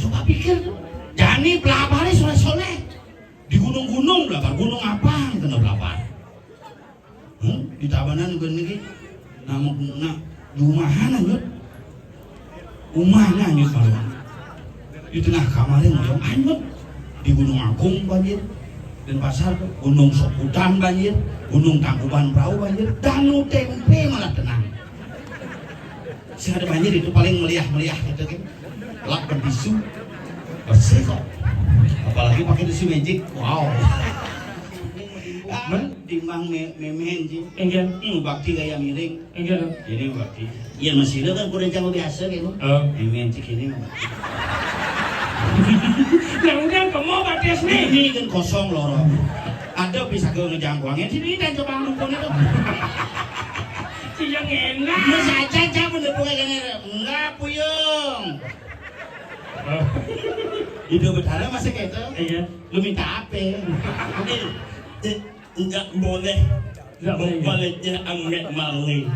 Coba pikir, jani pelapar soleh-soleh di gunung-gunung, pelapar gunung apa kena pelapar? Di Tabanan gini, nak rumahan anjut, rumahnya anjut malu. Di tengah kamarnya yang anjut, di Gunung Agung banjir, dan pasar Gunung Soputan banjir, Gunung Tangkuban Perahu banjir, Danau Tempe malah tenang. Si ada banjir itu paling meliah-meliah gitu kan, lap berbisu, bersih kok. Apalagi pakai tisu magic, wow. Timbang mehen sih. Enggak. Bakti kayak miring. Enggak. Ini bakti. Iya masih kan kurang jauh biasa gitu. Mehen cik ini. Nah udah kamu batas nih. Ini kan kosong loro. Ada bisa ke ngejangkuangnya sini dan coba lupun itu. Si yang enak. Mas aja bener kayak gini. Enggak puyeng. Hidup berharap masih kayak itu. Iya. Lu minta apa? Enggak boleh. Enggak boleh. Baliknya angget maling.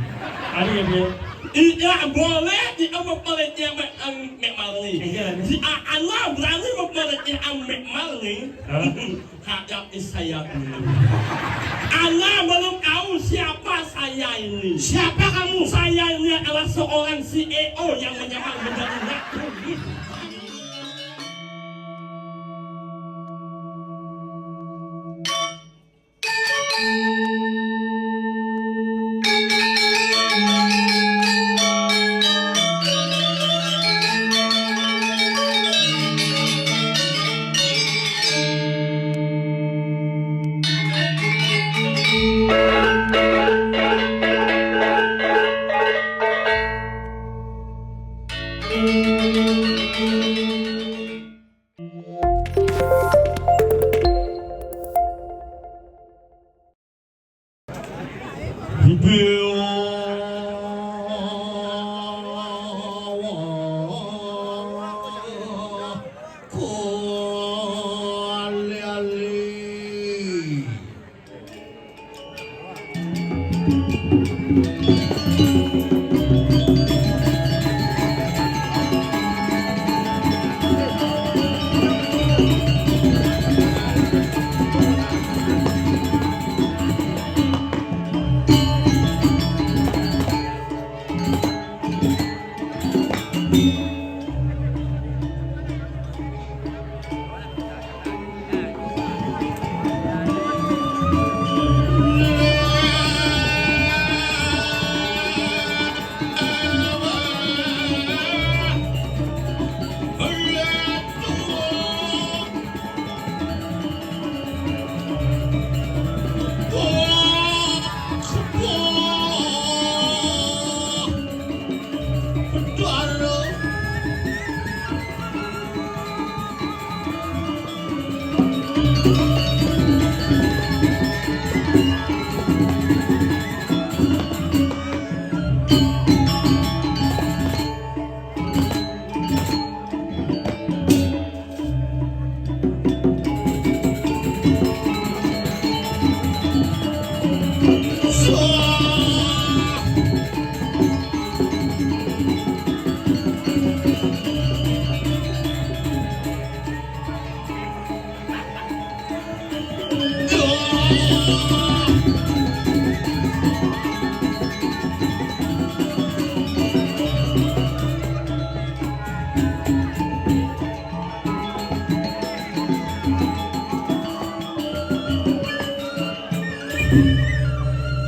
Ada ya dia. Enggak boleh dia baliknya angget maling. Si Allah berani baliknya angget maling. Hadapi saya dulu. Allah belum tahu siapa saya ini. Siapa kamu? Saya ini adalah seorang CEO yang menyamar menjadi ratu.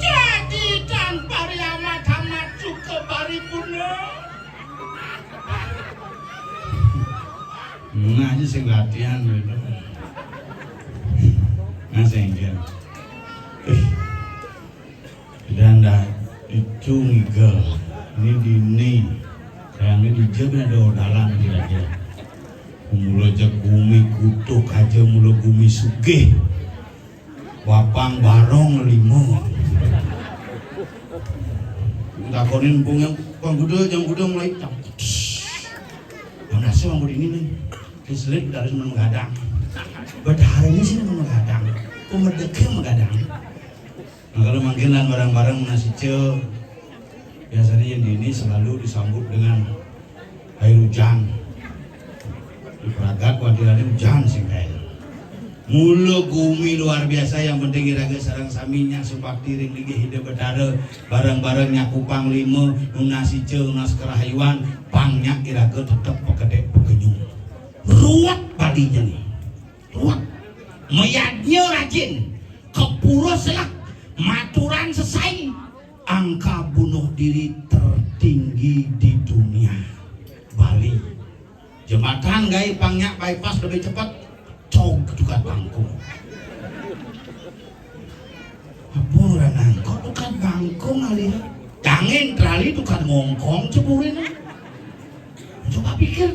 Jadi tanpa riamat tamat cukup paripurna. Aja sing latihan gitu. Ngasih dia. Dan itu ngigel. Ini dini. Sayangnya di jam ada odalan kira-kira. Mula jagumi kutuk aja mula gumi sugih. Wapang barong limo. Takonin pung yang jam kuda mulai tam. Mana sih bang ini nih? Keselit dari mana menggadang. Berharinya sih menggadang. Pemerdeka menggadang. Nah kalau manggilan barang-barang nasi cel, biasanya yang ini selalu disambut dengan air hujan. jagat wadirannya hujan sing kayak mulu gumi luar biasa yang penting iraga sarang saminya supak tiring lagi hidup betara bareng-bareng nyaku panglima nunasi ceng nas kerahayuan pangnya iraga tetep pegede pegenyung ruwet balinya nih ruwet mayatnya rajin kepura selak maturan selesai angka bunuh diri tertinggi di dunia Bali jembatan gay pangnya bypass lebih cepat cog tukar bangkong apuran angkot tukar bangkong kali jangan terali tukar ngongkong ceburin coba pikir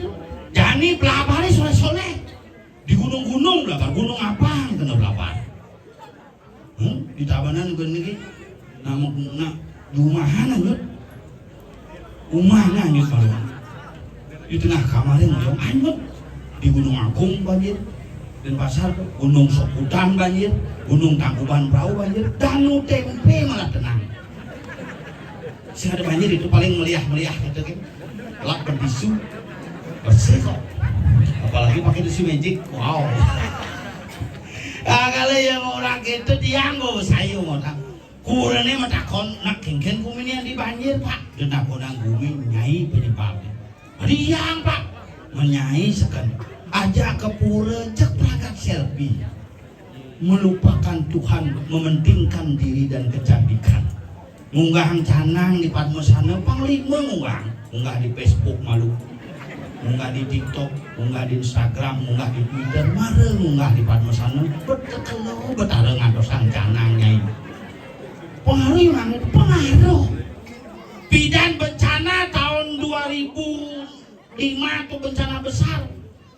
jani pelabari sore-sore di gunung-gunung belakar gunung apa kena pelabari di Tabanan juga nih nak rumahan aja rumahnya aja kalau di tengah kamarnya yang anyut di Gunung Agung banjir dan pasar Gunung Soputan banjir, Gunung Tangkuban Perahu banjir, Danau Tempe malah tenang. Sih ada banjir itu paling meliah-meliah gitu kan, lak bertisu, bersih kok. Apalagi pakai tisu magic, wow. Kalau yang orang gitu dianggo sayu orang, kurangnya mata kon nak kengken kumini di banjir pak, dan aku nang bumi nyai penyebabnya. Diang pak, menyai sekali. Aja ke pura cek pragat selfie melupakan Tuhan mementingkan diri dan kecantikan ngunggah canang di Padmasana panglima ngunggah di Facebook malu ngunggah di TikTok ngunggah di Instagram ngunggah di Twitter mare ngunggah di Padmasana betekelo betara ngadosang canang nyai pengaruh banget pengaruh bidan bencana tahun 2005 itu bencana besar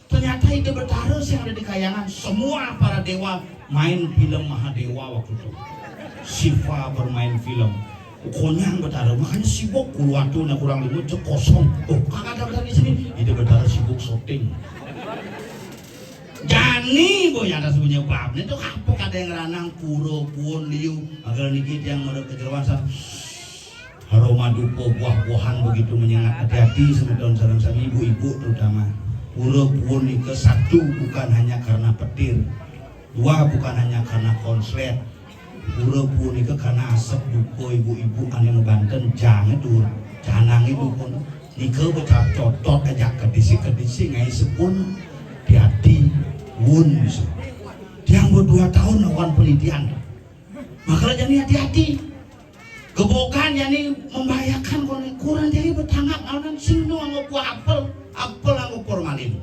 ternyata ide betara yang ada di Kayangan semua para dewa main film Mahadewa waktu itu Siva bermain film konyang betara makanya sibuk waktu nak kurang lima cek kosong oh kakak ada betara di sini ide betara sibuk syuting jani boy ada sebenarnya babnya itu apa ada yang ranang puro puon liu agar nikit yang mereka kejerwasan aroma dupo buah-buahan begitu menyengat hati-hati sama daun sarang sami ibu-ibu terutama pura puun ke satu bukan hanya karena petir dua bukan hanya karena konslet pura puun ke karena asap duko ibu-ibu ane ngebanten jangan tuh canang itu pun nike becak cotot aja kedisi ngai sepun hati wun bisa yang berdua tahun lawan penelitian makanya jadi hati-hati gebokan yani membahayakan kurang jadi bertanggap lawan sing doang buah apel anggo formalin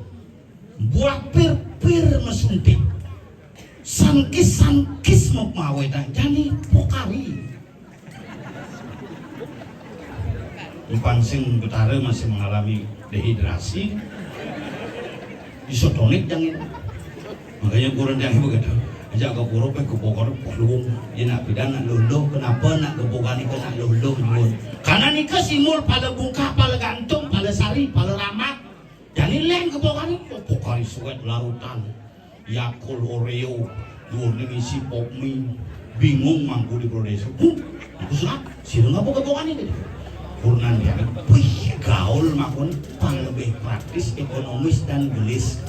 buah pir mesuntik sangkis mau mawe dan jadi pokari pansing betara masih mengalami dehidrasi isotonik jangan makanya kurang jangan begitu aja ke pura pe ke pokor pelung ya nak pidana luluh kenapa nak gebokan itu nak luluh karena nikah simul pada bungkah pada gantung pada sari pada ramak jadi leng gebokan itu pokari suet larutan Yakul Oreo dua ngisi pop mie bingung mangku di Prodeso kuslah sih nggak gebokan itu kurnan dia wih gaul makun pang lebih praktis ekonomis dan gelis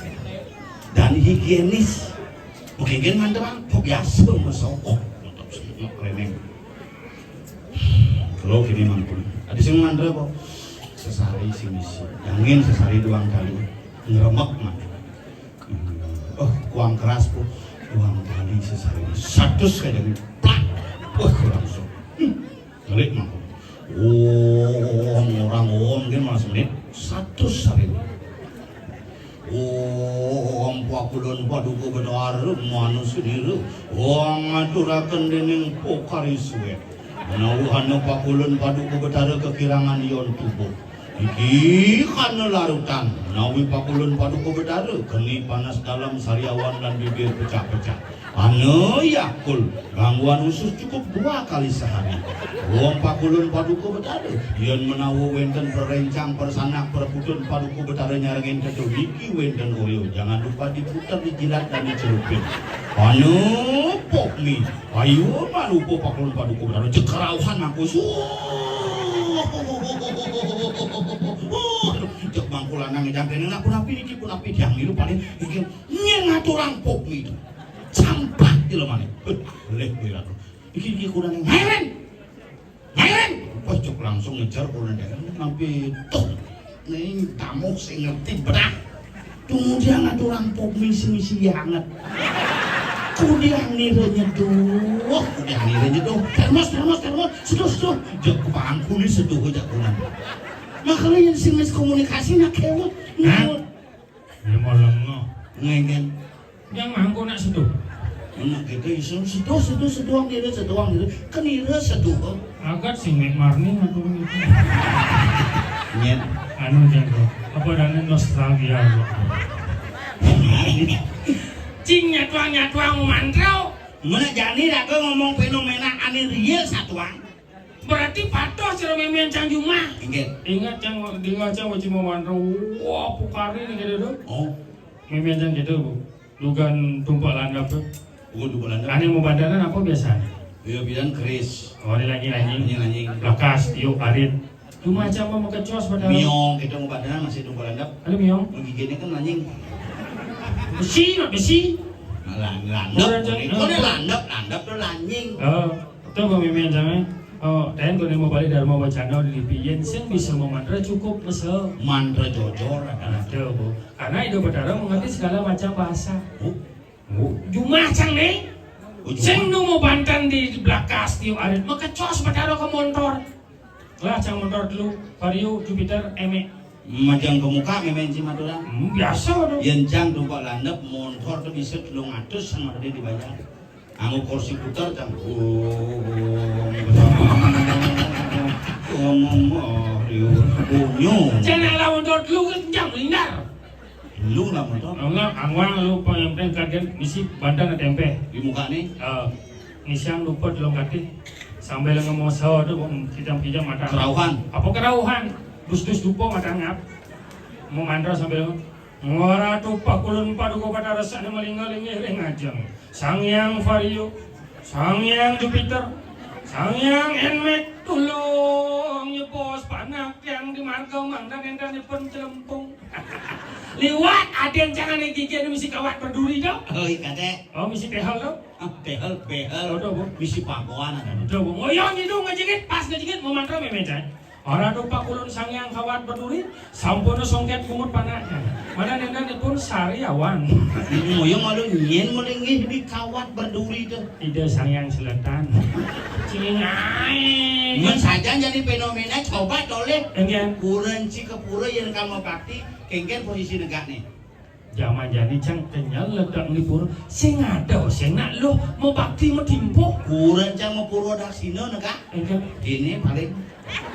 dan higienis mungkin manteran kok biasa masuk tetap semua keren kalau gini mampun ada sing mandra kok sesari sini sih jangan sesari doang kali ngeremek mah uang keras po uang kali sesari 100 kayak gini plak langsung balik mah orang mungkin malah semenit 100 hari pakulun paduka bedara manusia diri ngaturakan dening pokari suwe nauhan pakulun paduka bedara kekirangan ion tubuh iki kana larutan nawi pakulun paduka bedara geni panas dalam sariawan dan bibir pecah-pecah Yakul gangguan usus cukup 2 kali sehari pakulun paduka bedara yen menawa wenten perencang persanak perputun paduka bedara nyarengin kedo iki wenten oyo jangan lupa diputar dijilat dan dicelupin pok mi ayo malupo pakulun paduka bedara cekerauhan aku cek mangkul lanang jangkene nak pun api iki pun api diang itu paling iki nyen ngatur rampok itu. Campak di lemane. Leh kira. Iki kurang ngeren. Ngeren. Pojok langsung ngejar kurang daerah sampai tuh. Ning tamu sing ngerti berak. Kemudian ngatur rampok misi-misi hangat. Kudiang nirenya doh, kudiang nirenya doh. Termos, seduh. Jok kepaan kuning seduh aja kunan. Makanya yang sing komunikasi nak kewat. Ya mau lengoh. Ngengen. Yang mangko nak seduh. Anak kita isu seduh nire. Kan nire seduh. Agak sing mek marni ngatur itu. Nyen. Anu jago. Apa dana nostalgia lo. Cing nyatuang mantrau. Mana jani dah kau ngomong fenomena aneh real satuan. Berarti patuh cara memen cang juma. Ingat cang wajib mau mantrau. Wah pukari ni gitu tu. Oh. Memen cang gitu bu. Lugan tumpak landap tu. Bukan di Belanda. Aneh mau bandaran apa biasa? Iya bilang keris. Oh ini lagi Anjing. Lakas, yuk arit. Cuma macam mau kecos pada. Miong kita mau badan masih di Belanda. Ada miong. Giginya kan anjing. Besi. Landap. Kau ni landap tu anjing. Oh, tu kau memen cang. Oh, dan kau ni mau balik dari mau bercanda di Lipian, sen bisa mau mantra cukup besar. Mantra jojor ada. Ada bu. Karena itu berdarah mengerti segala macam bahasa. Oh. Jumlah cang ni. Sen nu mau bantan di belakang tiup arit, maka cos berdarah ke motor. Lah cang motor dulu, Vario, Jupiter, Eme. Majang ke muka memen si Madura. Biasa tu. Yencang tumpah landap motor tu bisa 300 sama dia dibayar. Anggo kursi putar cang. Jangan lah motor dulu kan jam lindar. Lu lah motor. Enggak, angwang lu pengen kaget misi bandan ada tempe. Di muka ni. Nisiang lupa dalam kaki. Sambil ngomong saw tu kijam mata. Kerauhan. Apa kerauhan? Dus lupa mata ngap. Mau mandra sambil ngora tu pakulun paduko pada rasanya malingalingi ngajang. Sangyang Vario, Sangyang Jupiter, Sangyang Enmek tulung nyepos panak yang di marga mangdan endan di pencelempung. Liwat ada yang jangan gigi misi kawat berduri dah. Oh ikate. Oh misi behal dah. Behel. Udah bu. Misi pangkuan ada. Udah bu. Ngoyong itu ngejigit pas ngejigit mau mantra memejan. Orang tu pakulun sangyang kawat berduri, sampun songket kumut panaknya. Mana nendan pun sariawan. Ngoyong malu nyen melingih di kawat berduri tu. Ide sangyang selatan. Cingai. Men saja jadi fenomena coba toleh. Enggak. Kurang ci kepura yang kamu bakti, kengken posisi negak ni. Zaman jadi cang kenyal ledak lipur. Sing ada, sing nak lo mau bakti mau timpo. Kurang cang mau Purwodaksina negak. Enggak. Ini paling.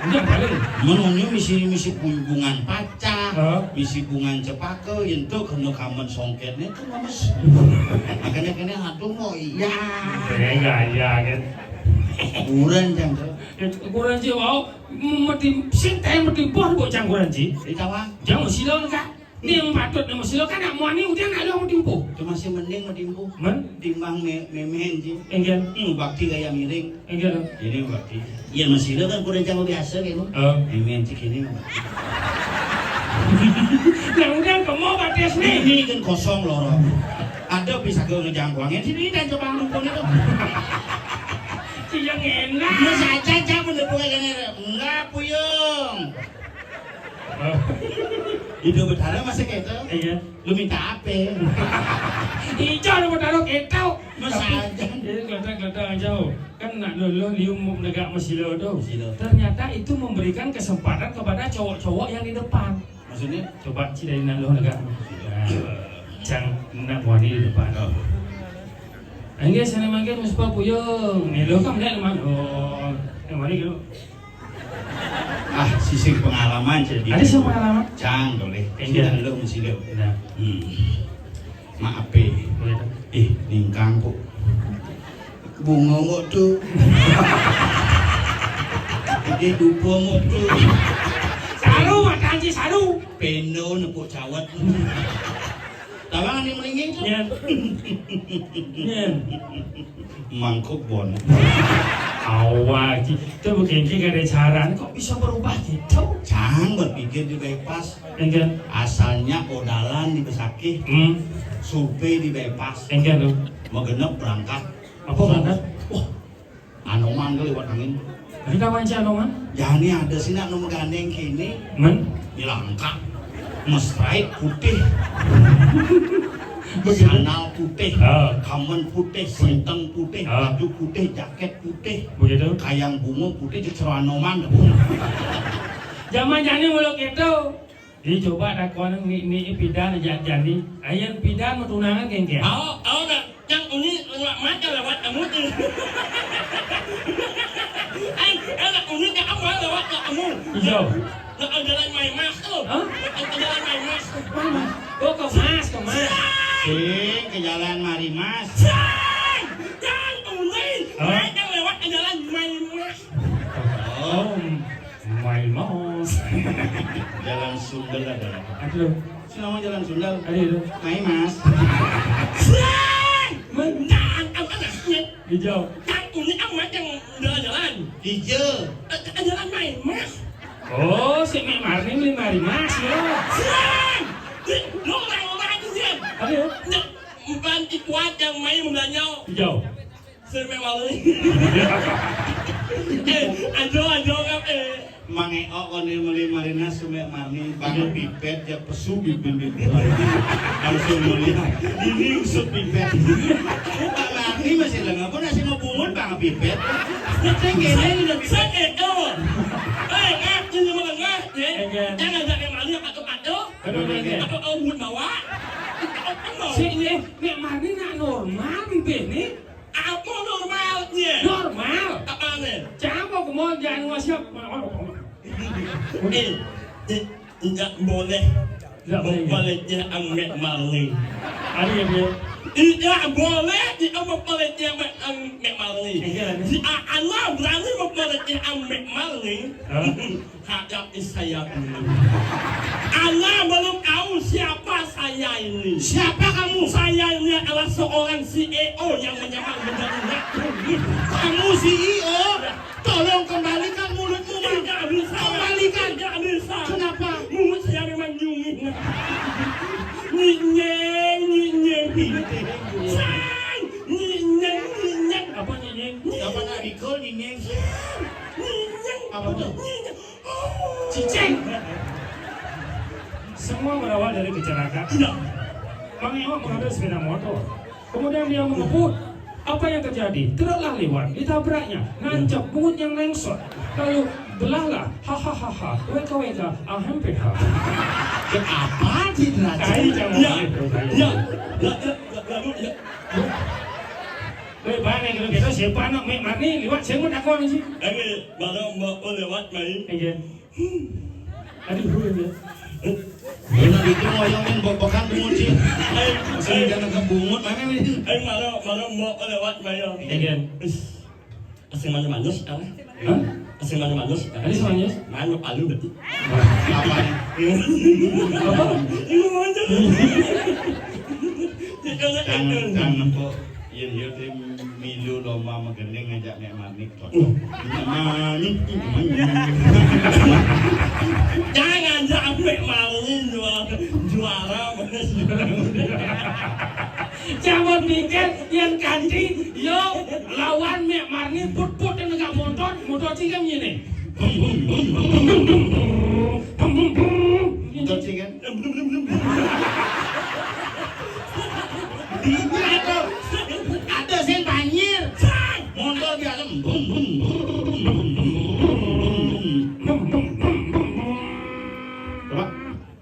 Enggak paling. Menunggu misi bungan pacar, misi bungan cepaka, yang tu kena kamen songketnya tu mas. Makanya kena aduh mau iya. Enggak iya kan. Kurang cang tu. Kurang sih wow, mati sing teh mati bor buat cang kurang sih. Di tawang. Jangan silo enggak. Ni yang patut nak silo kan nak muani udah nak lo mau timpo. Tu masih mending mau timbu. Men? Timbang memen je. Enggak. Bakti gaya miring. Enggak. Ini bakti. Iya masih kan kurang cang biasa gitu. Memen cik ini bakti. Yang kamu batas ni. Ini kan kosong loro. Ada bisa ke ngejangkuangnya sini dan coba lumpur itu. Yang enak. Mas aja jangan menepuk kayak enggak puyeng. Hidup berdarah masih gitu. Iya. Lu minta apa? Hijau lu bertaruh ketau. Mas aja. Jadi geletak jauh. Kan nak lolo lium negak mesilo tu. Mesilo. Ternyata itu memberikan kesempatan kepada cowok-cowok yang di depan. Maksudnya? Coba cidain nak lo negak. Cang nak wani di depan. Enggak sana makin muspa puyeng. Ni lo kan melihat mana? Oh, yang wani gitu. Ah, sisi pengalaman jadi. Ada semua pengalaman? Cang boleh. Enggak. Lo mesti lo. Nah. Maaf ningkang kok. Bunga mo tu. Jadi dupa mo tu. Saru makan si saru. Peno nepuk cawat. Tawang ni melinging tu. Nyen. Mangkuk bon. Awak, itu mungkin gak ada caranya kok bisa berubah gitu. Jangan berpikir di bypass. Enggak, Asalnya kodalan di Besaki, survei di bypass. enggak tuh. Mau genep berangkat. Apa berangkat? Wah, anoman kali lewat angin. Kita wawancara anoman? Jani ada sih nak nomor gandeng kini. Men? Di Langka, mestrike putih. Begitu? Sandal putih, Ah. kamen putih, senteng putih, Ah. baju putih, jaket putih, Begitu? kayang bunga putih, cecerah anoman. Zaman jani muluk itu. Jadi coba takon ni pidan jani. Ayan pidan mau tunangan geng-geng. Nak yang ini lewat mata lewat kamu tuh. Anak ini yang apa lewat kamu? Iya. Nak jalan main mas tuh. Hah? Nak jalan main mas. Mana? Oh ke mas. Sing ke jalan Marimas. Yang ini mereka lewat jalan main mas. Oh, my mouse. Jalan Sundal ada. Aduh, Nama jalan Sundal. aduh, Marimas. Menang apa nasnya? hijau. Yang ini amat yang jalan-jalan. Hijau. Jalan main mas. Oh, si Mek Marni beli Marimas ya. Lo orang-orang itu dia. Aduh, Banti kuat yang main membelanya. hijau. Semewah ajo kan Mangeo konil meli Marinas sumek marni bang pipet ya pesu bibin langsung melihat ini usut pipet. Bang Marni masih lengah pun masih mau bungut bang pipet. Saya gini udah pipet. Itu ngap jadi melengah jangan jangan malu atau atau buat bawa Si Mek Marni nak normal bibir ni. apa normalnya Normal. apa nih Jangan mau jangan wasiap. tidak boleh Tidak boleh. baliknya Mek Marni Ada ya dia. tidak boleh dia baliknya Mek Marni si Allah berani baliknya Mek Marni hadapi saya ini Allah belum tahu siapa saya ini. Siapa kamu? Saya ini adalah seorang CEO yang menyamar menjadi ratu. Kamu CEO? Tolong kembalikan mulutmu bang. Tidak bisa. Kembalikan. Tidak bisa. Kenapa? Mulut saya memang nyungit. Nyinyeng, nyinyeng. Sang, nyinyeng, nyinyeng. Apa nyinyeng? Apa nak dikol nyinyeng? Nyinyeng. Apa tuh? Nyinyeng. Ciceng. Semua berawal dari kecelakaan. Tidak. Bang Ewak mengambil sepeda motor. Kemudian dia mengebut. Apa yang terjadi? Truklah lewat, ditabraknya, nancap pungut yang lengsot. Lalu belahlah, hahaha, weka, hampir ha. Apa cedera? Kai jangan Ya, gitu, ya, lalu ya. Bang yang gitu siapa anak Mek Marni lewat saya mau takon sih. Baru mau lewat main. Iya. Aduh, ya. Ini itu ngoyongin bobokan bungut sih. Masih jangan kebungut, mana ini? Baru mau lewat main. Iya. Asing manis, Hah? asing manis. Ada semuanya? Mana palu berarti? Apa? Apa? Jangan kok. Iya tim milu lomba megendeng ngajak Nek Marni cocok. Jangan sampai malin juara. Jangan pikir yang ganti yo lawan Mek Marni put yang enggak motor sih kan ini. Cocok sih kan? Ada sen banjir. Motor biasa. Coba.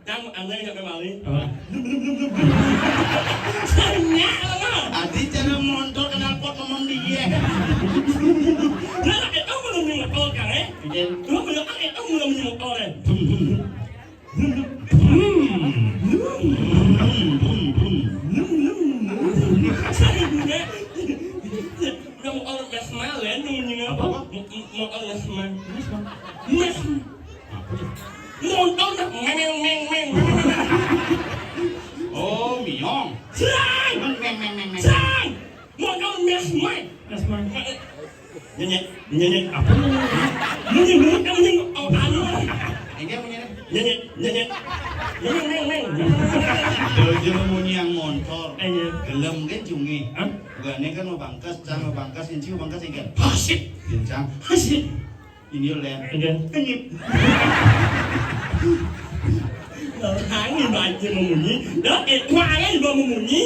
Yang aneh sampai malin. Adi cara motor kenal pot ngomong dia. Nah, itu belum motor kan? Lu belum itu belum motor kan? Kamu orang besmal ya, nungguin apa? Mau orang besmal. Motor nak meng. Oh, miong. Sang! Meng. Sang! Motor besmal. Asman. Nyanyi apa? Nyanyi oh anu. Ini apa nyanyi? Nyanyi. Dojo munyi yang motor. Iya. Gelem kan cungi. Gane kan mau bangkas, cang mau bangkas, inci mau bangkas ikan. Hasip, gincang. Hasip. Ini len. Iya. Kenyip. Hangin baca memunyi. Dah kuangan juga memunyi.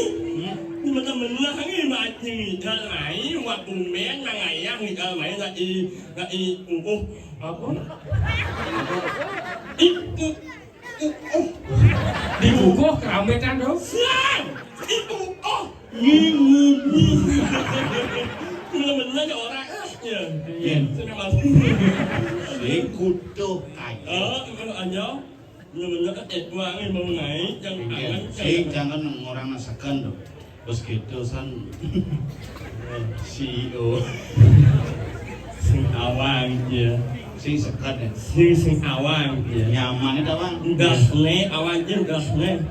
Nhưng mà ta mình là hangin baca ni dalai waktu men mangayang ni dalai la i Apa? Di buku keramaikan dong. Siang! Ngunyi. Mình là orang ya. Iya. Saya malu. Si kutu kai. Anh nhớ. Nhưng mình là kuangan mau ngai yang angan. Si jangan orang nasakan dong. Bos gitu san CEO Sing awang je. sing sekat ya. Sing awang je. Nyaman itu bang. Dasne awang je dasne.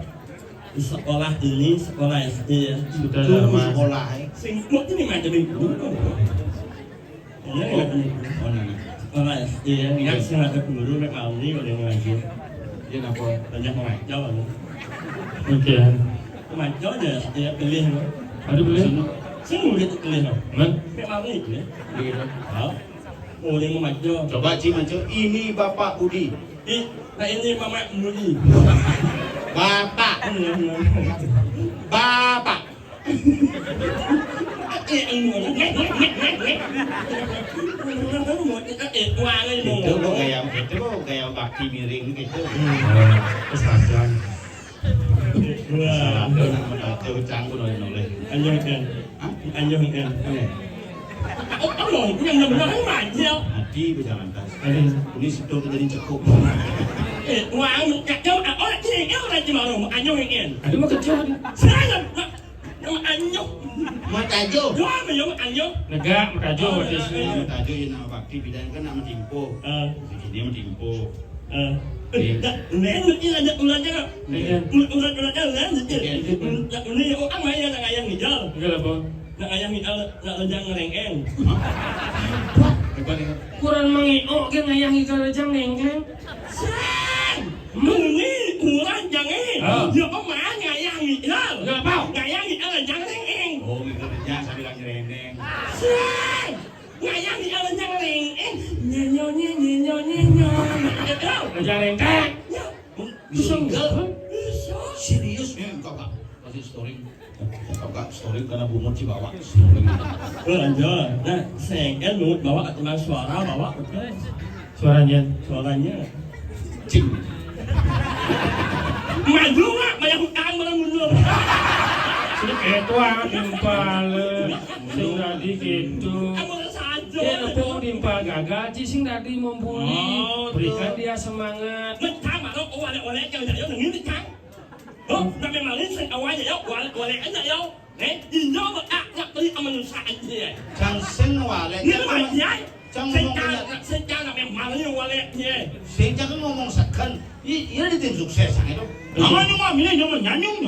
Sekolah ini sekolah SD ya. Sudah Itu lama. sekolah ya. Sing buat ini mah jadi guru. Ini Oh nana. sekolah SD ya. Ingat sih ada guru mek mau ni boleh ngaji. Dia apa? Banyak mengajar lah. Oke. Mengajar je dia pilih. Ada beli? Sing gitu pilih. Man? Mek mau ni pilih. Gitu. Tahu? Boleh mengajar. Coba Cimancu, ini Bapak Budi. Nah ini Mama Mudi. Bapak. Bapak. Itu kok gaya baki miring gitu. Kesajan. Wah, Itu nama itu canggung oleh. anh Ken, Hah? anh Ken. Ông ngồi nhận được nó thấy mày sao? Hati berjalan tas. Ada. Ini situ jadi cukup. Wah, mình chặt cho à, ôi cái này kéo ra chỉ bảo rồi anh Ken. Ada mah kecil ada. Sai rồi. Anh nhóc. Matajo. Đó mày giống anh nhóc. Lega, merajo di sini. Nama Matajo yang nama bakti bidan kan nama Timpo. Ini nama Timpo. Nén như là nhận ulan chứ. Ulan nén gì chứ. Ini orang mày là ngayang ni jauh. Enggak lah, Bang. Nak ngayang ni nak lejang ngereng. Hebat ini. Kurang mengiok ke ngayahi kalajang nengkeng. Sang. Muni ulan jangan. Dia có má ngayang ni jauh. Enggak apa. Ngayang ni lejang ngereng. Oh, mikirnya saya bilang nyerendeng. Sang. Ngayang ni lejang ngereng. Nyo. Kalajang nengkeng. Single. Serius memang kakak. Kasih story. Kakak story karena bumut Cibawa. Lanjut. Nah, sengkel mulut bawa cuma suara bawa betul. Suaranya. Cing. Maju nggak? Banyak hutang barang mundur. Sudah ketua timpal. Sing tadi gitu. Kamu saja. Dia nepung timpal gagal, sing tadi membuli. Berikan dia semangat. Mentang malu oleh jangan jadi orang ini kan. Oh, tapi malu sing awal jadi oleh aja yo. Ini mau nak beli manusia aja. Jansen wale. Ini mah dia. Jangan Sejak nak malu oleh dia. Saya jangan ngomong sekan. Ini tim sukses itu. Nama nyuma mina nyuma nyanyung.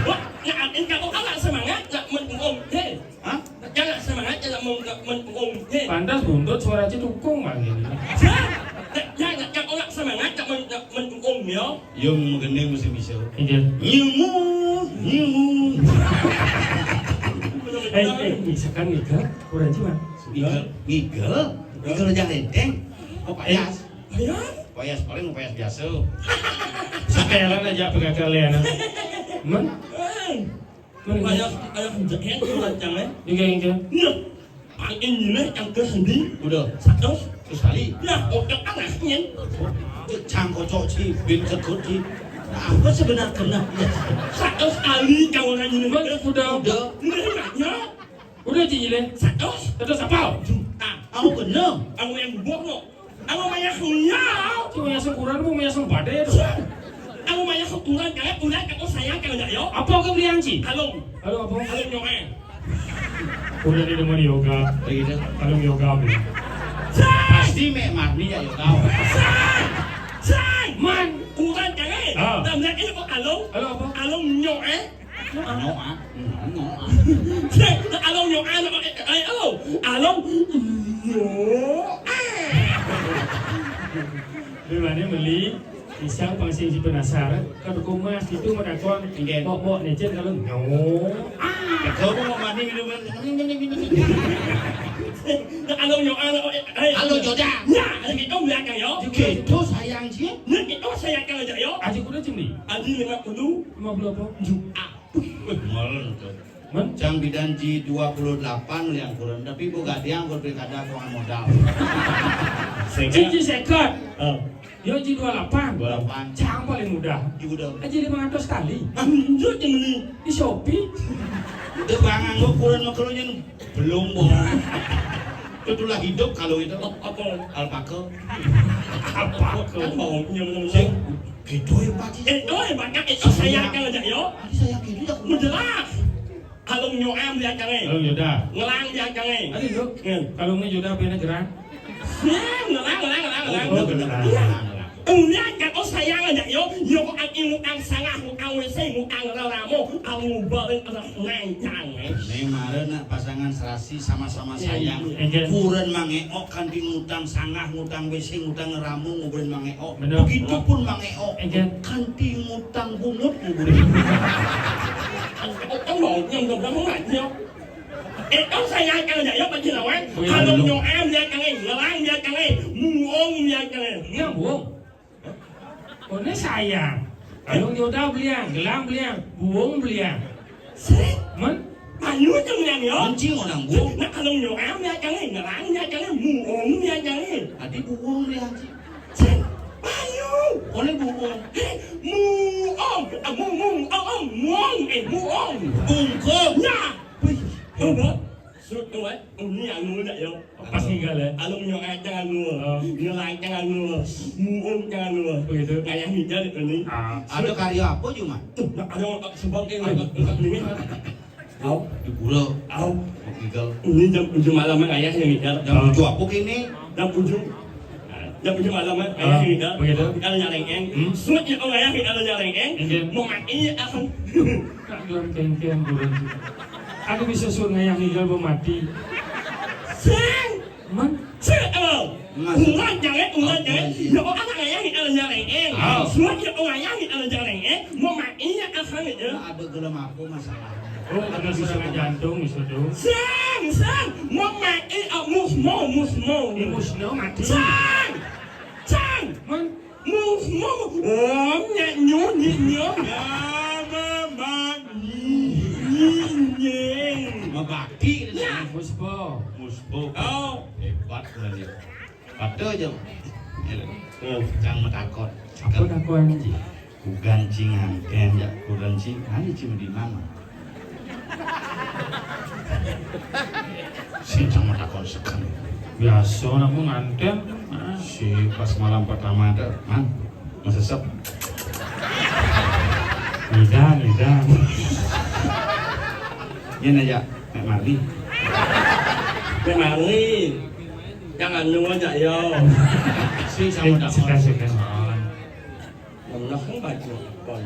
Wah, nak engkau kalau semangat nak mengum deh. Hah? Jangan semangat jangan mengum deh. Pantas buntut suara dukung bang ini. Jangan orang semangat nak mengum ya. Yung magandang mesti bisa. Iya. Nyumu. Misalkan nikah, kurang cuma. Ngigel aja lenteng. Oh payas. Ayah, Paling payas biasa. Sekarang aja pegang kalian. Man? ayah jahat tu lancar eh. Hingga. Nah, ang ini yang ke sendiri. Udah. Satu. Terus kali. Nah, otak anaknya. Cang kocok ci, bin sekut ci. Apa sebenarnya? Satu sekali kau orang ini. Udah. Ini maknya. Udah cile. Satu. Terus apa? Ah, Aku bener. ang yang bubuk no. Ang maya kunyau. Cuma yang sekuran, mau yang sempade itu. Ang maya kuturan kaya ulat kau sayang kau dah yo. Apa kau beli anci? Halo. Halo apa? Halo nyong. Udah di depan yoga. Begitu. Halo yoga beli. Pasti mek marni ya yo kau. Sai. Man. Kuran kaya. Dan nak ini kau halo. Halo apa? Halo nyong. Nyoa. Nyoa. Along yung ano, ay, along, Bagaimana beli pisang pangsi si penasaran kalau kumas itu makakon bok nejen kalau Kau mau mandi minuman. along yung ano, ay, Halo Joda. Ya, ito bilang kayo. Gitu sayang sih. Ito saya kayo jayo. aja kuda cemli Adi 50 apa Ngelen tuh. men Jang didanji 28 yang kurang tapi boga dianggur pilkada keuangan modal. cici sekot Oh. yo ji 28 28 cang paling mudah juga aja 500 kali Anjut yang ini. di Shopee udah bangang lo kurang makronya belum boh. Itulah hidup kalau itu Apa? alpaka. Apa? Mau yang Sing gitu ya Pak. Ito bakal ito saya kayo jayo. Tadi saya kiri aku Menjelas. Along yung am dia kangen. kalau Yoda Ngelang dia kangen. ada itu kalau ini Yoda punya gerak Ngelang. Oh, beneran. Unya kan saya aja yo, yo ang imukang sangah mukang wese mukang raramo, ang balik ada nancang. Marena pasangan serasi sama-sama sayang. Iya. Kuren mangeok kan di ngutang sangah, ngutang WC, ngutang ngeramu nguburin mangeok. Bener. Begitupun mangeok Iya. kan di ngutang bungut nguburin. Ông bộ nhưng đồng đó không lạnh nhau. Ông say ai căng vậy bạn chỉ là quán. Ôi, Hà đúng. Nội nhổ em ra căng này, lang ra căng này, mù ôm ra căng này. Ini buang. Oh ini sayang. Kalau Yoda beliang, gelang beliang, buang beliang. Sét, Men, mà nhúa trong nhà nhở. Anjing orang buang. Nó Hà Nội nhổ em ra căng này, lang ra căng này, mù ôm ra căng này. Adi buang dia anjing. Sét, bao nhiêu? Oleh buang. Mù ôm, mù ôm. Bungkuk. Nha. Không đó. Suốt đúng đấy, ông như ăn nuôi vậy không? pas tinggal ya. Alung nyong ai jangan nuo, ngelang jangan nuo, muom jangan nuo. Begitu. Kayak hijau di sini. Ada karya apa cuma? Ada sebab enggak ini. Au, Di pulau. au. Gigal. Ini jam 7 malam ayah yang hijau. Yang lucu apa gini? Jam 7. Jam 7 malam ayah yang hijau. Begitu. Ada nyareng eng. Suat ya orang ayah ada nyareng eng. Mau mati akan. Tak dalam kengkeng bulan. Aku bisa suruh ngayang hingga mati. Sang. Man, Sel. Ulan jangan. Ya orang ayah ada nyareng eng. Suat ya orang ayah ada nyareng eng. Mau mati akan itu. Ada gelam apa masalah? oh kena serangan jantung itu. Sang, mau mati musmo. Ini musnah mati. Sang, Man, musmo. Om nyanyo. Mabaki. musbo. Musbo. Oh, Hebat lah dia. Pada aja. Jangan takut. Apa aku anji? Kugancingan ya kugancingan cuma di mana? Si jangan takut sekali. Biasa aku nganten. Si pas malam pertama ada, masa sep. Lidang. Ini aja, Mek Marli. memang ni. Jangan nunggu aja yo. Si sama takut. Sekan. Nó không phải chuyện còn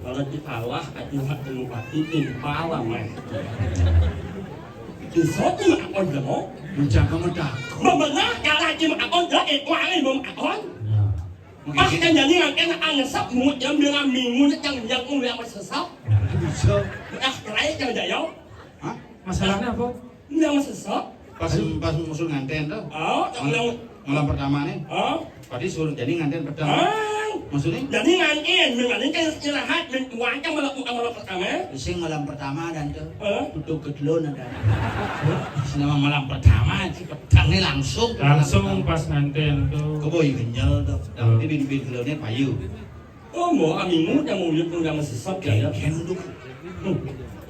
nó là cái thảo á, cái hạt từ một cái tình phá là mày. Từ số cái mặt con đó. Jangan kamu takut. Mà nó cả là cái mặt con đó cái quá này mà mặt con. Pas cái nhà như là cái ăn là sắp một jam dia ngambil mulut yang udah masih sesat. Bisa. Kaya jangan jauh. Hah? Masalahnya apa? Yang masih sesat. Pas musuh nganten tuh. Oh, yang Malam pertama nih. oh. Tadi suruh jadi nganten pertama. Maksudnya? Jadi ngantin, mình cái istirahat, mình quán trong malam pertama. Sing malam pertama dan tuh. Hah? Tutup kedulun ada. Selama malam pertama si petang nih langsung. Langsung pas nganten tuh. Keboy kenyal tuh. Tapi bin kedulunnya payu. Oh, mau amingu yang mau lihat yang masih sesat ya. Kayak duduk.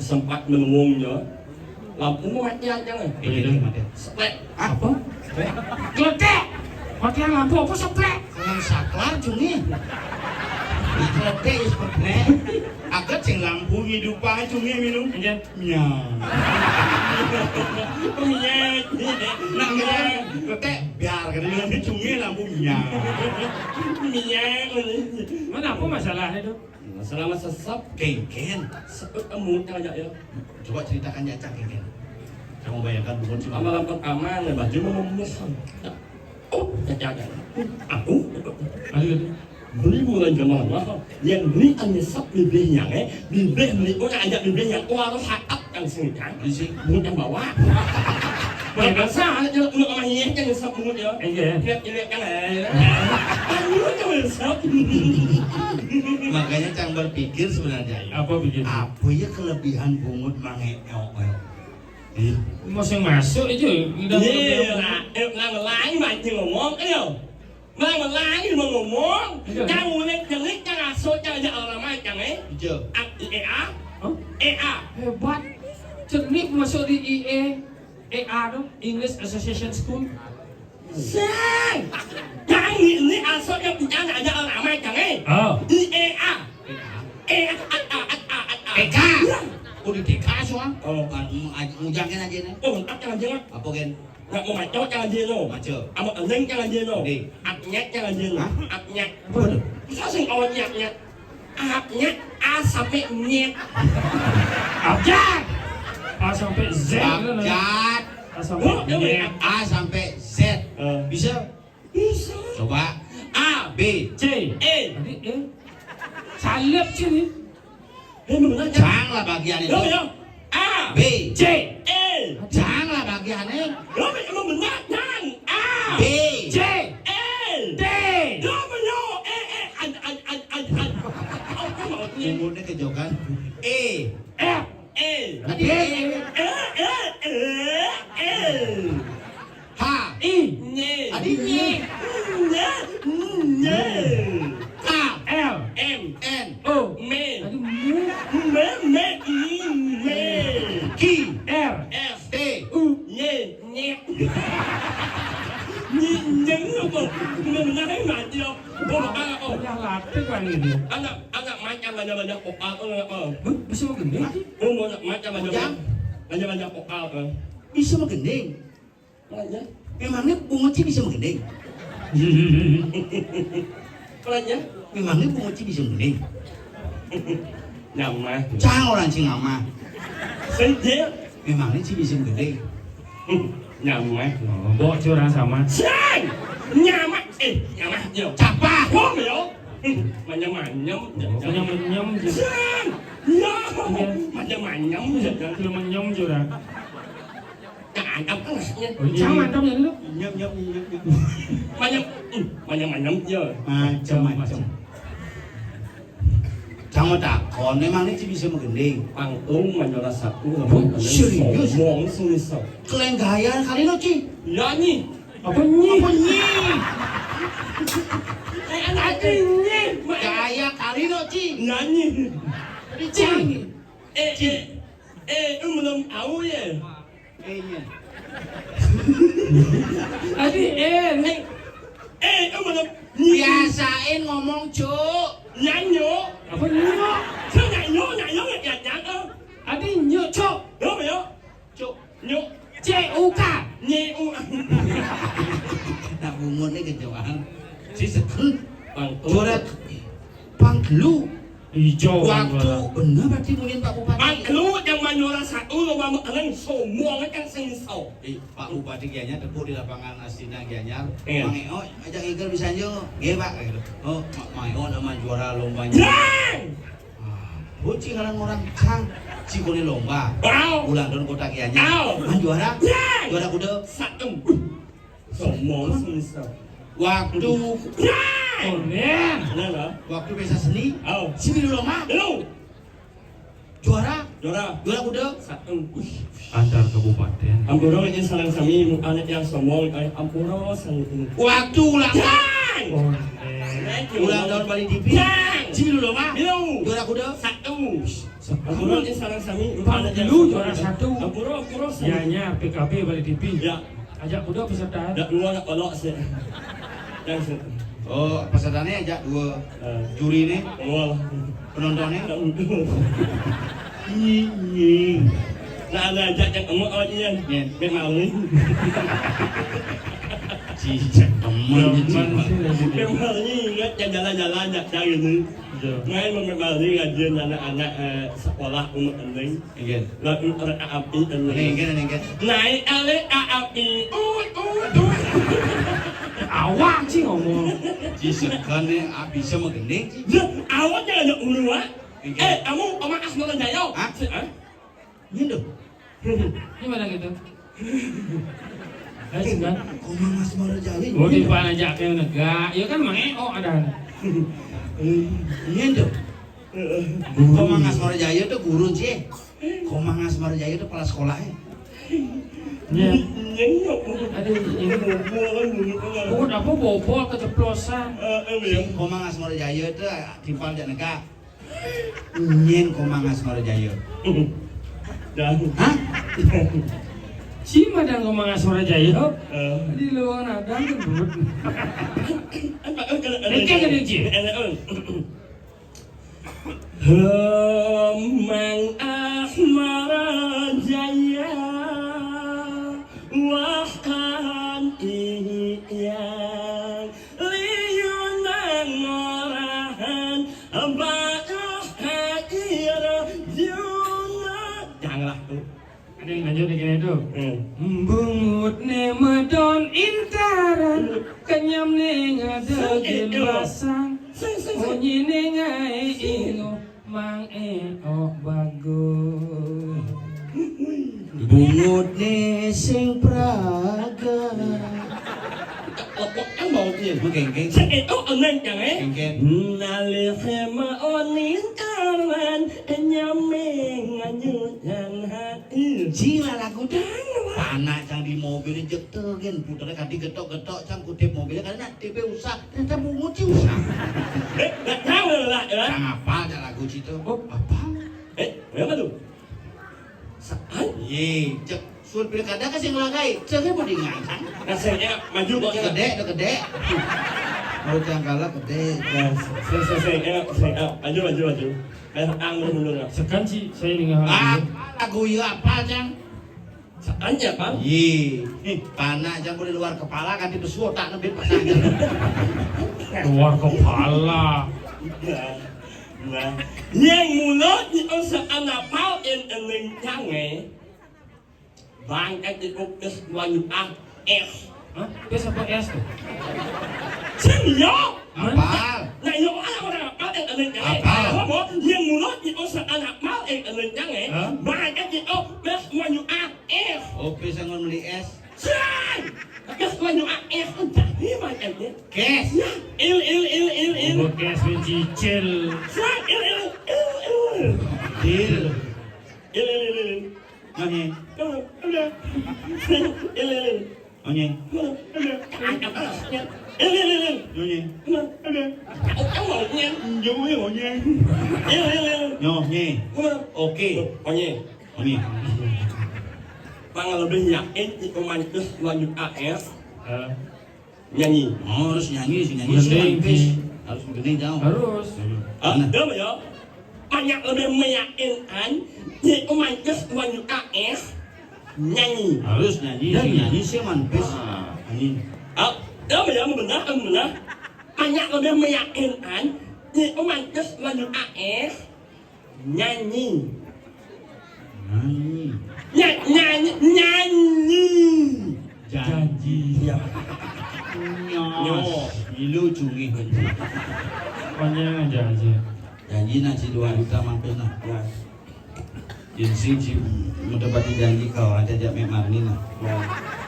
Sempat menunggunya. Lampu mau mati aja nih. Kayak mati. Seplek. Apa? Gledek. Matian lampu apa seplek? Dengan saklar cumi. Ikletnya is pernah. Agak sing lampu hidupan cumi minum. Anjen. Miau. Minyak. Nah, kita biar kan cumi lampu miau. Minyak. Mana apa masalahnya itu? Selama sesap, Ken. sepet emutnya aja ya. Coba ceritakan ya Cak Ken. Kamu bayangkan bukan cuma Amalan pertama nih baju memesan. Oh, jajan. Aku Aduh. beli bulan jaman yang beli anyesap bibirnya bibir beli orang ajak bibirnya harus hakap yang sini kan isi. mudah bawa. Bukan sah, jangan mau main yang nyesap mut ya. Iya. Lihat kan. Ayo nyesap. Makanya Cang berpikir sebenarnya ya. Apa bikin? Apa ya kelebihan bungut mangeok? Masih masuk aja. Iya, làm lái mà chỉ ngomong cái điều. Làm lái mà ngomong. Kamu nih jelek jangan so jangan orang main jangan Hijau. EA. Hebat. Cernik masuk di EA dong, English Association School. Sang. Jangan ini asal yang bicara aja orang main jangan. Oh. EA. TK. Oh di TK soal. Oh. Mujangin aja nih. Oh, tak jangan jangan. Apa Ken? Nggak mau macam jangan jeno. Macam. Ama leng jangan jeno. Di. Apnya jangan jeno. Hah? Apnya. Apa tuh? Sao sing awaknya? Apnya A sampai nyet. Abjad. A sampai Z. Abjad. A sampai Z. A sampai Z. Bisa? Bisa. Coba. A, B. C. E. Tadi salep sini. Benar kan? Janganlah bagian itu. Ya. A, B. C. E. Janganlah bagiannya. Ya, emang benar kan? A, B. C. E. D. Ya, benar. An. Apa maksudnya? Bungutnya kejokan. E. F. E. Tadi E. E. H. I. Nye. Tadi Nye. Nye. K. L. M. N. O. Me. Tadi Me. Q. R. F. T. U. Nhẹ nhấn apa mengenai mati oh anak oh Banyak latih kan ini. anak macam banyak pokal apa Bisa begini? mau macam banyak pokal Bisa menggending. pelanya Memangnya bungut sih bisa menggending? pelanya Memangnya bungut sih bisa menggending? nyamah Cang orang Cingama. senjil Memangnya sih bisa menggending? nyamah Bocor sama. sang nyamah nyamah yo Capah. kok yo manyam Menyem juga. sang yo manyam Belum menyem juga. cakap anaknya Cang mantap ya itu. Nyep. manyam yo Macam-macam. Cang tak kon memangnya sih bisa menggending? Pangtung menyola satu Serius? ngomong sulisau Kalian gaya kali lo Ci. nyanyi Apa nyi? Apa nyi? anak nyanyi Gaya kali lo Ci. nyanyi Tadi Cang. belum tahu ya E-nya. Adi belum Biasain ngomong Cuk. nyanyi apa nyo? sao nyanyi nyanyi Adi nyo cok. đúng rồi đó Cuk. nhụ C U K. nhẹ u Nah bungutnya kejauhan. Si sekun. pangtung Coret. Panglu. Hijau. Waktu benar berarti mungkin Pak Bupati. Bang lu yang menyola satu lo mau mengenai semua kan selisau Pak Bupati Gianyar tepuk di lapangan Astina Gianyar. Iya. Mang Eo ajak Iker bisa aja. Nggih Pak gitu. Oh, Mang Eo nama juara lombanya. Jang Bocil ngarang orang Cang. Si kone lomba. wow Ulang tahun kota Gianyar. Au. Man juara. Jang Juara kuda. satu semua selisau Waktu Konen. kenapa waktu pesta seni. oh Si Bidu lomba. lu Juara. Dora Juara kuda. satu Antar kabupaten. Ampuro ini saling sami anak yang sombong ay ampuro saling Waktu ulang tahun. Jang Konen. Ulang tahun Bali TV. Jang Si Bidu lomba. lu Juara kuda. satu ampuro ini saling sami Bang anak yang lu sombong. juara satu. ampuro Ianya PKB Bali TV. ya Ajak kuda peserta. dak lu nak olok sih yang Oh, pesertanya aja dua juri ini, Wah. penontonnya. Iya. Nah, ada ajak yang emok oh iya. Iya. Mek mau ni. Cicak temen Teman sih Mek mau ni ingat yang jalan-jalan ajak cari ni. Main mek mau ni ngajian anak-anak sekolah umur ending. Iya. Lalu api ending. Ini. Naik ale api. Awak sih ngomong. Cisekan nih, bisa mengending. Awak jangan ada ulu Iya. kamu oma asmalan jayo. Hah? Ini dong. Gimana gitu? Ayo kan. Koma Mas Marjali. Oh di mana aja yang negak? Ya kan mang ada. Ini dong. Koma Mas Marjaya itu guru sih. Koma Mas Marjaya itu kepala sekolahnya. Ya. Nyengok. Aduh, ini Udah apa bobol keceplosan. Sing Koma Mas Marjaya itu timpal jak negak. Nyen Koma Mas Marjaya. Dan Hah? Si madang ngomong asmara jaya. Di luar nadang gendut. Mang asmara jaya wahan iyang liunan ngorahan ba'ah haira juna. Janganlah tuh. Ada yang lanjut gini tuh. Bungut ne medon intaran kenyam ne ngadegin basang bunyi ne ngai ingo mang bagus Bungut nih sing praga. Em một gì? Geng. Sẽ em ốc ở nên chẳng ấy. Geng. Là liệt hè mà ôn nín ca lan em nhắm mình như dàn hạt yêu. Cila lagu panas yang di mobil jekter kan putarnya kan digetok-getok sang kutip mobilnya karena tipe usah ternyata bungut sih usah. Đặt tháo rồi lại rồi. Yang apa ada lagu situ? Oh, apa? Apa tuh? Saan? Ye, cek sur pilkada kasih ngelagai. Ceknya mau diingatkan. Rasanya maju kok ya. Udah gede. Mau yang kalah gede. Saya maju. Kayak mundur. sekan sih saya dengar Ah, lagu ya apa cang? Saan ya bang? Ye, panas cang boleh luar kepala kan itu suara tak nebit pasangnya. keluar kepala. Nah, yang mulut ni usah anak pau in jange. Bang di ukes wanyu F. Hah? Biasa apa es tuh? Serius? Apa? Nah, yung anak pau in jange. Apa? Kamu yang mulut ni usah anak pau in jange. Hah? Bang di ukes wanyu F. Oke sangon beli es. Say! Ukes wanyu F udah macam ni. Kes. Il. Bekas mencicil. Say, il. Deal. Il. Nyanyi. Il. Nyanyi. Nyanyi. Nyanyi. Oke. Nyanyi. Bang lebih yakin itu mantus lanjut AF nyanyi. Oh, harus nyanyi sih nyanyi. Gending, Sih, Ki. harus gending jauh. Harus. Dia ya. Banyak lebih meyakinkan itu mantus lanjut AF nyanyi. Harus nyanyi sih manpis. Nyanyi. Dia ya benar. Banyak lebih meyakinkan itu mantus lanjut AF nyanyi. Nyanyi. Janji. Ya. Nyos. Ilu cungi. Panjang aja aja. Janji nasi 2 juta mampir nah. Nah. Jinsi si mendapati janji kau ada jak memang ni nah.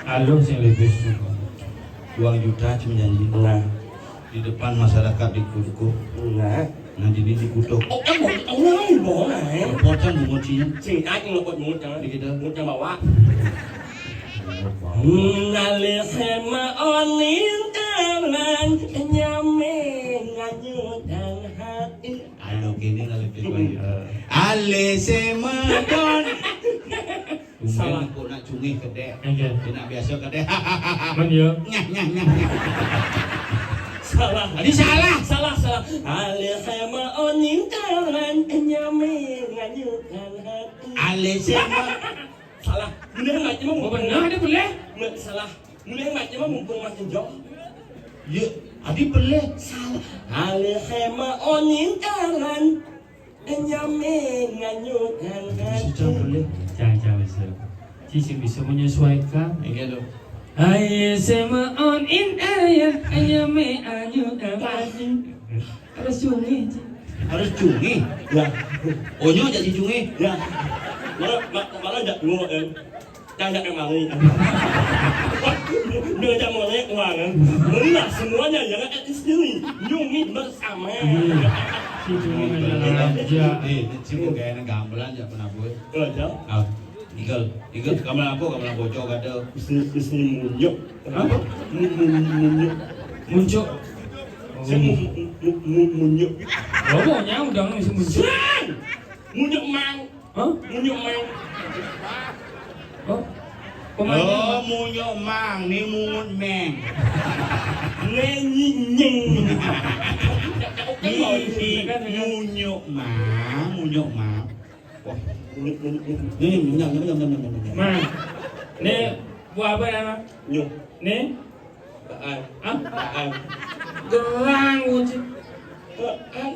Halo sih lebih suka. 2 juta cuma janji. Nah. Di depan masyarakat di Kuduku. Nah. Nanti di kutuk. Ông nói bộ này Potong bungut sih. Thì ai cũng một một chẳng Di kita. một chẳng bảo á Là liệt mà on nín em lên Nyame nganyut dan hati Ayo kini lah lebih baik. Ale semadon. Salah. Aku nak cungi kedek. Oke. Dia nak biasa kedek. Man ya. Nyah. Salah. Tadi salah. Salah. Ale sama oning kalan nyame nganyukan hati. Ale sama. Salah. Mulai macam mana? Oh benar dia boleh. Salah. Mulai macam mana mumpung makin jauh. Ya, adi boleh. Salah. Ale sama oning kalan nyame nganyukan hati. Sudah boleh. Jangan bisa. Cici bisa menyesuaikan. Gitu. Aye sama on in ayat ayame anyu abadi. Harus cungi. Harus cungi. Ya. Onyo jadi cungi. Ya. Malah jak dulu jangan kemari. Dia jak mulai uang. Benar semuanya jangan etis diri. Nyungi bersama. Si cungi menjalan aja. Cipu kayak gamelan ya pernah boy. Aja. Ah, Igel, gamelan aku bocor kada. Istri munyuk. Apa? Munyuk. Muncul. Saya munyuk. Oh maunya udah bisa muncul. Munyuk mang. Hah? Munyuk mang. Oh. Oh, Pemainnya. munyok mang, ni mungut meng. Nyenying. Munyok mang. Wah, Munyuk. ini nyam. Mang. Nih buah apa nama? Nyuk. Nih. Baan. Ah? Baan. Gerang wujud. Baan.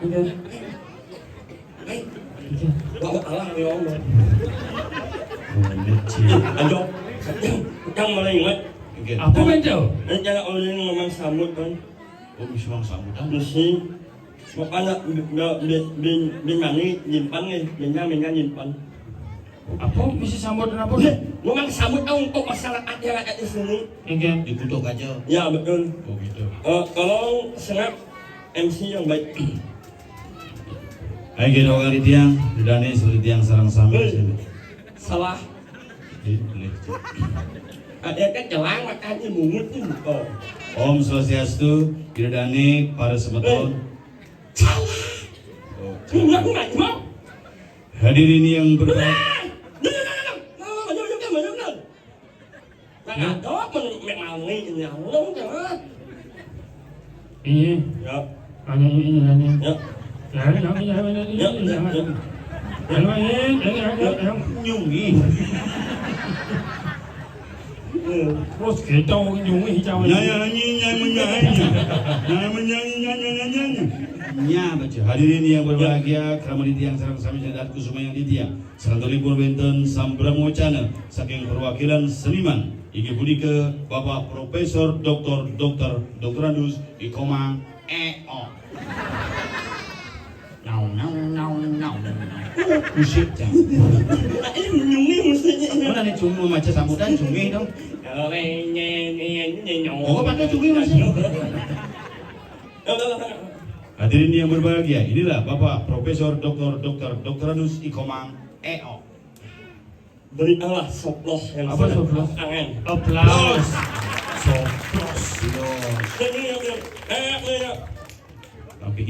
Udah. Hai. Bawa Allah ya Allah. Kecil. Ayo. Yang mana ingat? Apa beda? Ini cara orang ngomong sambut kan. Oh, bisa bang sambutan. Mesti makanya bin mani nyimpan nih, binnya nyimpan. Apa bisa sambut dan apa? Ngomong sambut untuk masyarakat yang ada di sini. Enggak. Dikutuk aja. Ya betul. Oh gitu. Kalau sengat MC yang baik. Ayo kita kali tiang, didane seperti tiang sarang sambil sini. Salah. Ada kan jelang makanya mungut itu. Om Swastiastu, didane para semeton. Salah. Enggak mau. Hadirin yang berbahagia. Iya. Ya. Hanya ini hanya. Ya. Nyungi. Terus kita nyungi hijau. Nya baca. Hadirin yang berbahagia, keramat tiang sareng sami jadat kusuma yang ditiang. Sareng libur benten sambrang wacana saking perwakilan seniman Iki Budike Bapak Profesor Dr. Anus Ikomang EO. Nau. Musik jam. Ini nyungi mestinya. Mana nih cuma maca sambutan cungi dong. Oh, pakai cungi mas. Hadirin yang berbahagia, inilah Bapak Profesor Dr. Anus Ikomang EO. Berikanlah soplos yang Apa sangat soplos? Angen. Aplaus. Soplos. Tapi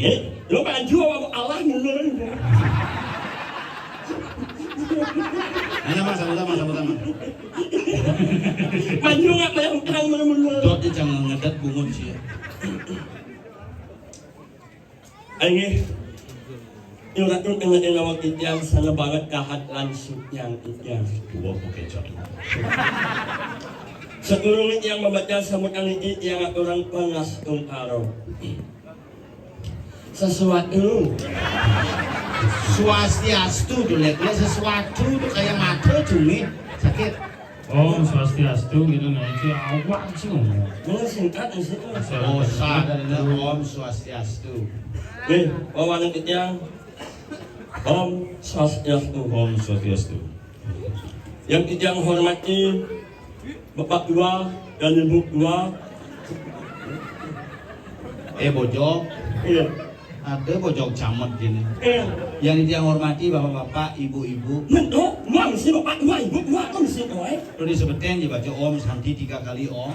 Lo maju sama Allah mundur. hanya mas sambutan. Maju nggak bayang mundur. Dot jangan ngedat bungut sih. Ini Iratun kena waktu yang sana banget kahat langsung yang itu. Dua pokecot. Sekelumit yang membaca sambutan ini yang orang panas ungkaro. Sesuatu Swastiastu tuh lihat sesuatu tuh kayak mata cumi sakit. Om Swastiastu gitu nah itu awak sih ngomong. mana singkat sih. Oh sadar Om Swastiastu. Nih, wawanan yang Om Swastiastu. Om Swastiastu. Yang kita hormati Bapak Dua dan Ibu Dua. Bojok. Iya. Ada bojok camet gini. Iya. Yang dia hormati bapak-bapak, ibu-ibu. Mentok, mau mesti Bapak Dua, Ibu Dua, kan mesti Dua. Lalu disebutin dibaca Om Santi 3 kali Om.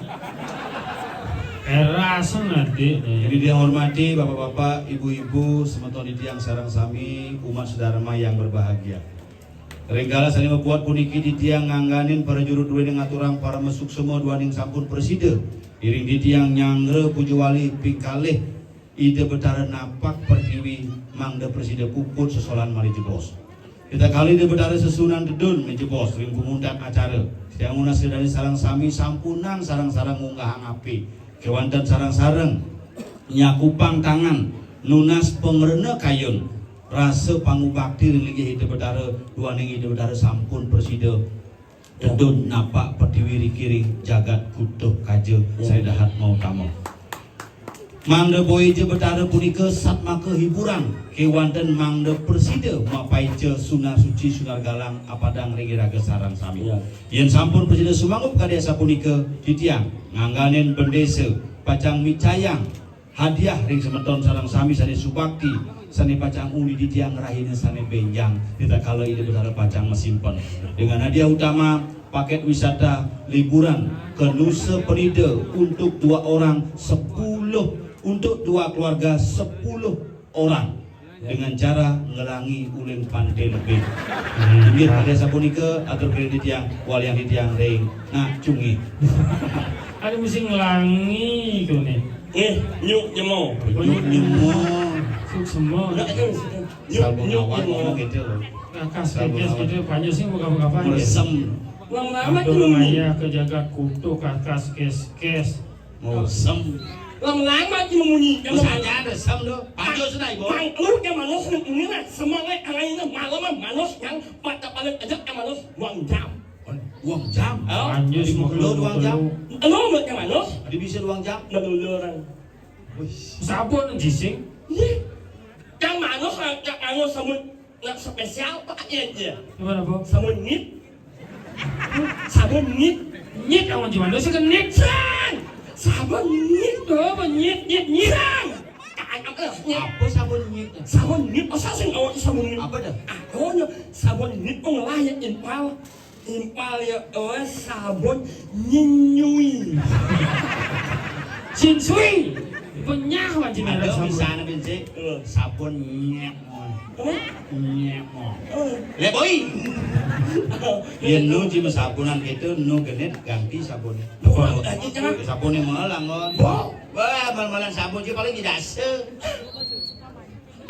Rasen nanti. Jadi dia hormati bapak-bapak, ibu-ibu, semeton di tiang sarang sami, umat sedharma yang berbahagia. Renggala sani membuat puniki di tiang ngangganin para juru duwe ngaturang para mesuk semua duaning sampun preside. Iring di tiang nyangre pujuwali pingkalih ide betara napak pertiwi mangda preside puput sesolan mari jebos. Kita kali ide betara sesunan dedun menjebos ring kumundak acara. Yang unas dari sarang sami sampunang sarang-sarang munggah api. Kewantan sarang-sarang nyakupang tangan nunas pengrena kayun. Rasa pangubakti lagi ide betara duaning ide betara sampun preside dedun napak pertiwi kiri jagat kutuh kaje saya dahat mau tamu. Mangda boy je betara punika sat maka hiburan kewanten mangda preside mapai je sunar suci sunar galang apadang regi raga sarang sami. Yen sampun preside sumangup ka desa punika ditiang ngangganen bendesa pacang micayang hadiah ring semeton sarang sami sane subakti sane pacang uni ditiang rahina sane benjang kita kala ide betara pacang mesimpen dengan hadiah utama paket wisata liburan ke Nusa Penida untuk 2 orang 10 untuk 2 keluarga 10 orang dengan cara ngelangi ulin pantai lebih. Ini ada sapunika atur kredit yang wal yang ditiang ring nah cungi. Ada mesti ngelangi tuh nih. Nyuk nyemo. Suk semua. Salbung awal ngomong gitu loh. Kas gitu panjang sih buka-buka panjang. Meresem. Lama-lama Aduh maya ke jagat kutu kas kes. Meresem. Lama-lama cuma munyi. Usahanya ada sem do. Panjang sudah ibu. Lu yang manos ini lah semangat kalian malam manos yang pada paling aja yang manos uang jam. Uang jam. Panjang semua uang jam. Lu mau yang manos? Ada bisa uang jam. Meluluran. Sabun jising. Yang manos sabun spesial paknya aja. Gimana bu? Sabun nit. Sabun nit. Nyit awan gimana sih kan nyit? Sabun nit. Apa nyit. Apa sabun nyit? Sabun nit. Masa sih awak sabun nit? Apa dah? Aku sabun nit kok ngelayak impal ya sabun nyinyui. Cinsui. Penyah wajib Ada ada bisa sabun. na bensin. Sabun nyek. Nyek. Oh. Le boy. Yen nu cuma sabunan gitu nu genet ganti sabun. Sabunnya malang kon. Wah, malam-malam sabun sih paling tidak se.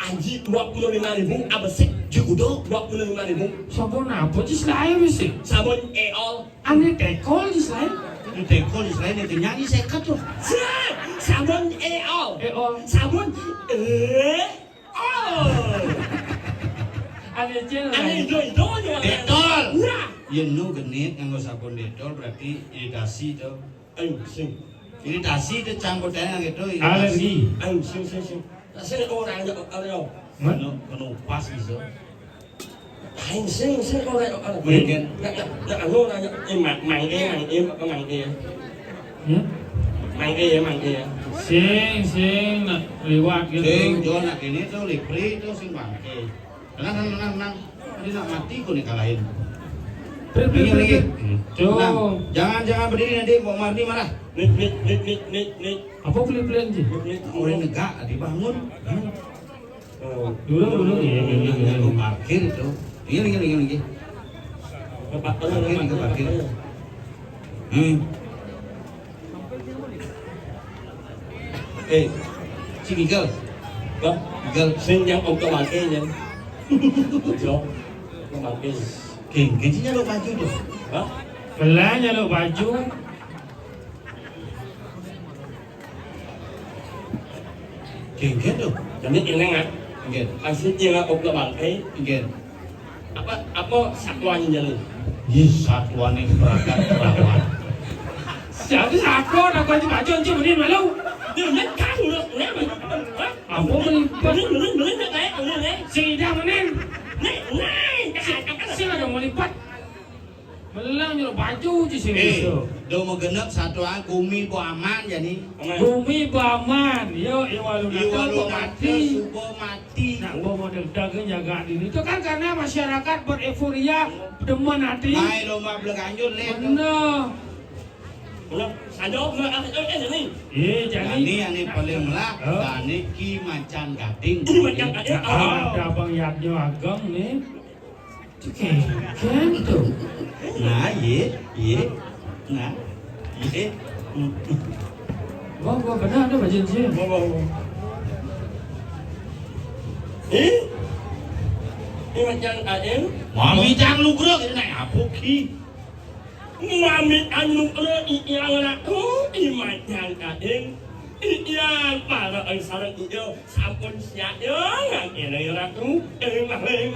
Anji 25.000 abesik Judo 25.000. Sabun apa sih selain sih? Sabun eol. Aneh tekol sih selain. Itu tekol di selain itu nyanyi sekat tuh. Sabun eol. Sabun Aneh jen. Aneh itu Detol. Yen nu genit nganggo sabun detol berarti iritasi tuh. Ayo sing. Iritasi itu campur tangan gitu. Alergi. Ayo sing. Sing orang ayo. Kena pas gitu. Ayo sing orang. Mungkin. Nak anu nanya mangke. Mangke. Sing nak lewat gitu. Sing jual nak ini tuh lipri tuh sing bangke. Tenang. Tadi nak mati kok nih kalahin. Lagi. Tuh. Jangan berdiri nanti mau Marni marah. Nit. Apa pelan-pelan sih? Orang negak dibangun. Dulu ya. Lu parkir itu. Lagi. Parkir. Si Gigel. Gigel. Sing yang ông cho bangke nya. Jo. Bangke. Gajinya lo baju tuh. Hah? Belanja lo baju. Genggen tuh. Jadi ini nggak. Genggen. Asli dia ông cho bangke. Genggen. Apa satuannya jalan? Yes, satuan ini perangkat perawat. Jadi aku nak baju aja beli malu. Dia net kan udah, Apa melipat? Beli net naik, beli net. Sidang nen. Naik. Sing ada melipat. Belang nyuruh baju je sini. Do mau genep satuan kumi bu aman jadi. Bumi baman, yo iwalu mati. Subuh mati. Nak gua model dagang jaga diri. Itu kan karena masyarakat bereforia demen hati. Mai lomba belakanjut leh. Bener. Ulang, sado, ini. Jadi. Ini paling melak. Ini ki macan gading. Ini macan gading. Ada abang yaknya ageng nih. Cekeken itu. Nah, iya. Nah, iya. Gua benar ada bajin sih. Ini macam aing. Mami jangan nugrok ini naik apa ki? Mami anu yang aku ini macam aing. Iya, para ang sarang iyo sampun siya yung ang inay ratu. Maling.